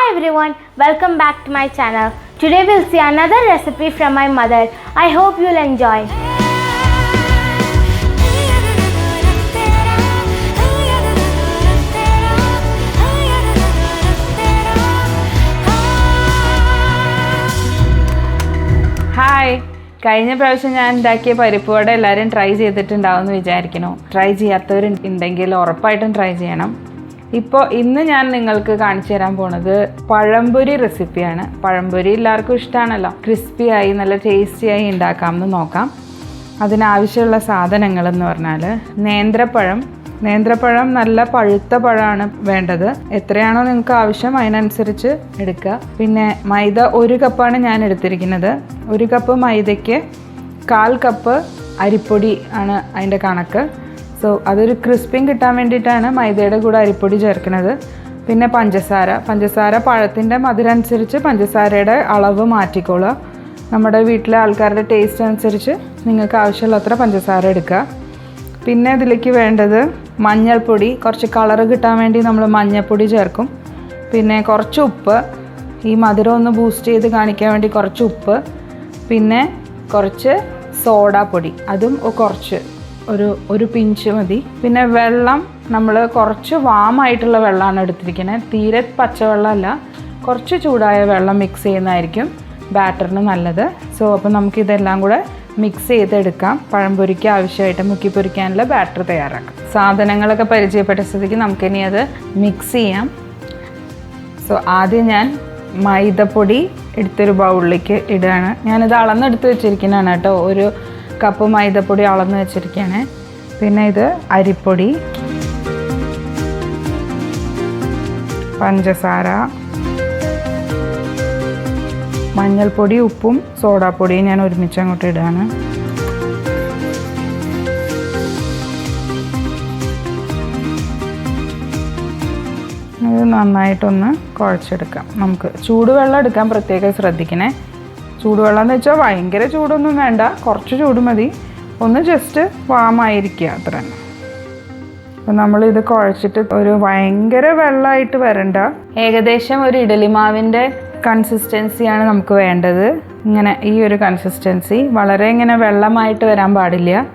everyone, welcome back to my channel. Today we'll see another recipe from my mother. I hope you'll enjoy. Hi, കഴിഞ്ഞ പ്രാവശ്യം ഞാൻ ഉണ്ടാക്കിയ പരിപ്പ് വട എല്ലാവരും try ചെയ്തിട്ടുണ്ടാവുമെന്ന് വിചാരിക്കുന്നു. ട്രൈ ചെയ്യാത്തവരുണ്ടെങ്കിൽ ഉറപ്പായിട്ടും ട്രൈ ചെയ്യണം. ഇന്ന് ഞാൻ നിങ്ങൾക്ക് കാണിച്ചു തരാൻ പോണത് പഴംപൊരി റെസിപ്പിയാണ്. പഴംപൊരി എല്ലാവർക്കും ഇഷ്ടമാണല്ലോ. ക്രിസ്പിയായി നല്ല ടേസ്റ്റിയായി ഉണ്ടാക്കാമെന്ന് നോക്കാം. അതിനാവശ്യമുള്ള സാധനങ്ങളെന്ന് പറഞ്ഞാൽ നേന്ത്രപ്പഴം നല്ല പഴുത്ത പഴമാണ് വേണ്ടത്. എത്രയാണോ നിങ്ങൾക്ക് ആവശ്യം അതിനനുസരിച്ച് എടുക്കുക. പിന്നെ മൈദ 1 കപ്പാണ് ഞാൻ എടുത്തിരിക്കുന്നത്. 1 കപ്പ് മൈദയ്ക്ക് 1/4 കപ്പ് അരിപ്പൊടി ആണ് അതിൻ്റെ കണക്ക്. സോ അതൊരു ക്രിസ്പിങ് കിട്ടാൻ വേണ്ടിയിട്ടാണ് മൈദയുടെ കൂടെ അരിപ്പൊടി ചേർക്കുന്നത്. പിന്നെ പഞ്ചസാര പഴത്തിൻ്റെ മധുരം അനുസരിച്ച് പഞ്ചസാരയുടെ അളവ് മാറ്റിക്കോളുക. നമ്മുടെ വീട്ടിലെ ആൾക്കാരുടെ ടേസ്റ്റ് അനുസരിച്ച് നിങ്ങൾക്ക് ആവശ്യമുള്ളത്ര പഞ്ചസാര എടുക്കുക. പിന്നെ ഇതിലേക്ക് വേണ്ടത് മഞ്ഞൾപ്പൊടി, കുറച്ച് കളറ് കിട്ടാൻ വേണ്ടി നമ്മൾ മഞ്ഞൾപ്പൊടി ചേർക്കും. പിന്നെ കുറച്ച് ഉപ്പ്, ഈ മധുരം ഒന്ന് ബൂസ്റ്റ് ചെയ്ത് കാണിക്കാൻ വേണ്ടി കുറച്ച് ഉപ്പ്. പിന്നെ കുറച്ച് സോഡാപ്പൊടി, അതും കുറച്ച് ഒരു പിഞ്ച് മതി. പിന്നെ വെള്ളം നമ്മൾ കുറച്ച് വാമായിട്ടുള്ള വെള്ളമാണ് എടുത്തിരിക്കുന്നത്. തീരെ പച്ചവെള്ളമല്ല, കുറച്ച് ചൂടായ വെള്ളം മിക്സ് ചെയ്യുന്നതായിരിക്കും ബാറ്ററിന് നല്ലത്. സോ അപ്പോൾ നമുക്കിതെല്ലാം കൂടെ മിക്സ് ചെയ്തെടുക്കാം. പഴംപൊരിക്ക് ആവശ്യമായിട്ട് മുക്കി പൊരിക്കാനുള്ള ബാറ്റർ തയ്യാറാക്കാം. സാധനങ്ങളൊക്കെ പരിചയപ്പെട്ട സ്ഥിതിക്ക് നമുക്കിനി അത് മിക്സ് ചെയ്യാം. സോ ആദ്യം ഞാൻ മൈദപ്പൊടി എടുത്തൊരു ബൗളിലേക്ക് ഇടുകയാണ്. ഞാനിത് അളന്നെടുത്ത് വെച്ചിരിക്കുന്നതാണ് കേട്ടോ. 1 കപ്പ് മൈദപ്പൊടി അളന്ന് വെച്ചിരിക്കുകയാണ്. പിന്നെ ഇത് അരിപ്പൊടി, പഞ്ചസാര, മഞ്ഞൾപ്പൊടി, ഉപ്പും സോഡാപ്പൊടിയും ഞാൻ ഒരുമിച്ച് അങ്ങോട്ട് ഇടുകയാണ്. ഇത് നന്നായിട്ടൊന്ന് കുഴച്ചെടുക്കാം. നമുക്ക് ചൂടുവെള്ളം എടുക്കാൻ പ്രത്യേകം ശ്രദ്ധിക്കണേ. ചൂടുവെള്ളം എന്ന് വെച്ചാൽ ഭയങ്കര ചൂടൊന്നും വേണ്ട, കുറച്ച് ചൂട് മതി. ഒന്ന് ജസ്റ്റ് വാമായിരിക്കുക, അത്ര തന്നെ. അപ്പം നമ്മളിത് കുഴച്ചിട്ട് ഒരു ഭയങ്കര വെള്ളമായിട്ട് വരണ്ട, ഏകദേശം ഒരു ഇഡലി മാവിൻ്റെ കൺസിസ്റ്റൻസിയാണ് നമുക്ക് വേണ്ടത്. ഇങ്ങനെ ഈ ഒരു കൺസിസ്റ്റൻസി, വളരെ ഇങ്ങനെ വെള്ളമായിട്ട് വരാൻ പാടില്ല.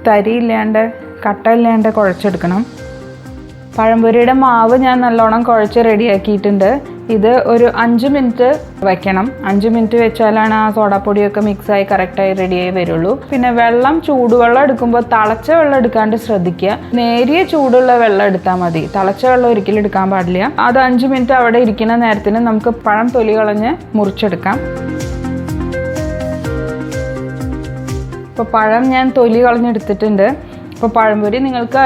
തരിയില്ലാണ്ട് കട്ടയില്ലാണ്ട് കുഴച്ചെടുക്കണം. പഴംപൊരിയുടെ മാവ് ഞാൻ നല്ലോണം കുഴച്ച് റെഡിയാക്കിയിട്ടുണ്ട്. ഇത് ഒരു 5 മിനിറ്റ് വയ്ക്കണം. 5 മിനിറ്റ് വെച്ചാലാണ് ആ സോഡാപ്പൊടിയൊക്കെ മിക്സായി കറക്റ്റായി റെഡിയായി വരുള്ളൂ. പിന്നെ ചൂടുവെള്ളം എടുക്കുമ്പോൾ തിളച്ച വെള്ളം എടുക്കാണ്ട് ശ്രദ്ധിക്കുക. നേരിയ ചൂടുള്ള വെള്ളം എടുത്താൽ മതി, തിളച്ച വെള്ളം ഒരിക്കലും എടുക്കാൻ പാടില്ല. അത് 5 മിനിറ്റ് അവിടെ ഇരിക്കുന്ന നേരത്തിന് നമുക്ക് പഴം തൊലി കളഞ്ഞ് മുറിച്ചെടുക്കാം. ഇപ്പോൾ പഴം ഞാൻ തൊലി കളഞ്ഞെടുത്തിട്ടുണ്ട്. ഇപ്പോൾ പഴംപൊരി നിങ്ങൾക്ക്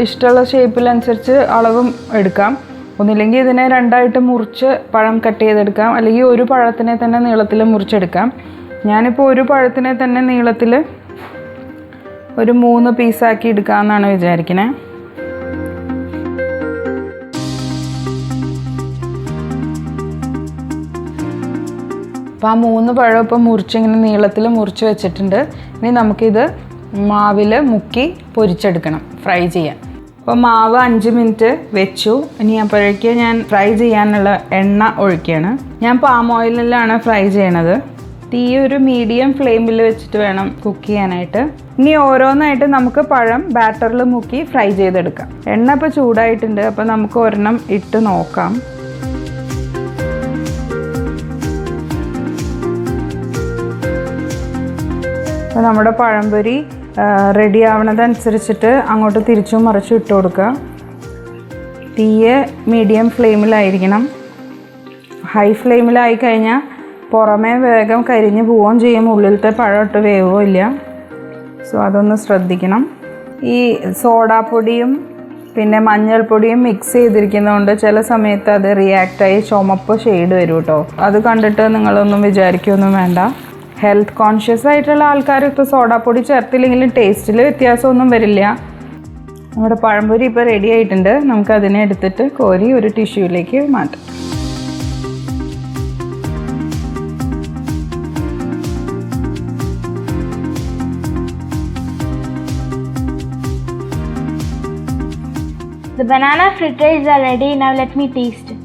ഇഷ്ടമുള്ള ഷേപ്പിലനുസരിച്ച് അളവും എടുക്കാം. ഒന്നില്ലെങ്കിൽ ഇതിനെ 2ആയിട്ട് മുറിച്ച് പഴം കട്ട് ചെയ്തെടുക്കാം, അല്ലെങ്കിൽ ഒരു പഴത്തിനെ തന്നെ നീളത്തിൽ മുറിച്ചെടുക്കാം. ഞാനിപ്പോൾ ഒരു പഴത്തിനെ തന്നെ നീളത്തിൽ ഒരു 3 പീസാക്കി എടുക്കാമെന്നാണ് വിചാരിക്കുന്നത്. അപ്പോൾ ആ 3 പഴം ഇപ്പോൾ മുറിച്ചിങ്ങനെ നീളത്തിൽ മുറിച്ച് വെച്ചിട്ടുണ്ട്. ഇനി നമുക്കിത് മാവിൽ മുക്കി പൊരിച്ചെടുക്കണം, ഫ്രൈ ചെയ്യാൻ. അപ്പോൾ മാവ് 5 മിനിറ്റ് വെച്ചു. ഇനി അപ്പോഴേക്ക് ഞാൻ ഫ്രൈ ചെയ്യാനുള്ള എണ്ണ ഒഴിക്കുകയാണ്. ഞാൻ പാം ഓയിലിലാണ് ഫ്രൈ ചെയ്യണത്. തീ ഒരു മീഡിയം ഫ്ലെയിമിൽ വെച്ചിട്ട് വേണം കുക്ക് ചെയ്യാനായിട്ട്. ഇനി ഓരോന്നായിട്ട് നമുക്ക് പഴം ബാറ്ററിൽ മുക്കി ഫ്രൈ ചെയ്തെടുക്കാം. എണ്ണ ഇപ്പോൾ ചൂടായിട്ടുണ്ട്. അപ്പോൾ നമുക്ക് ഒരെണ്ണം ഇട്ട് നോക്കാം. അപ്പോൾ നമ്മുടെ പഴംപൊരി റെഡി ആവണതനുസരിച്ചിട്ട് അങ്ങോട്ട് തിരിച്ചും മറിച്ചും ഇട്ട് കൊടുക്കുക. തീയ് മീഡിയം ഫ്ലെയിമിലായിരിക്കണം. ഹൈ ഫ്ലെയിമിലായി കഴിഞ്ഞാൽ പുറമേ വേഗം കരിഞ്ഞ് പോവുകയും ചെയ്യും, ഉള്ളിലത്തെ പഴം ഇട്ട് വേവുകയോ ഇല്ല. സോ അതൊന്ന് ശ്രദ്ധിക്കണം. ഈ സോഡാപ്പൊടിയും പിന്നെ മഞ്ഞൾപ്പൊടിയും മിക്സ് ചെയ്തിരിക്കുന്നതുകൊണ്ട് ചില സമയത്ത് അത് റിയാക്റ്റായി ചുമപ്പ് ഷെയ്ഡ് വരും കേട്ടോ. അത് കണ്ടിട്ട് നിങ്ങളൊന്നും വിചാരിക്കുകയൊന്നും വേണ്ട. ഹെൽത്ത് കോൺഷ്യസ് ആയിട്ടുള്ള ആൾക്കാർ ഇപ്പോൾ സോഡാപ്പൊടി ചേർത്തില്ലെങ്കിലും ടേസ്റ്റിൽ വ്യത്യാസമൊന്നും വരില്ല. നമ്മുടെ പഴംപൊരി ഇപ്പോൾ റെഡി ആയിട്ടുണ്ട്. നമുക്കതിനെ എടുത്തിട്ട് കോരി ഒരു ടിഷ്യൂയിലേക്ക് മാറ്റാം. The banana fritters are ready. Now let me taste it.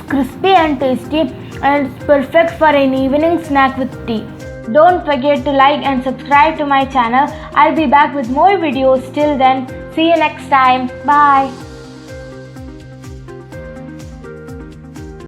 crispy and tasty, and it's perfect for an evening snack with tea. Don't forget to like and subscribe to my channel. I'll be back with more videos. Till then, see you next time. Bye.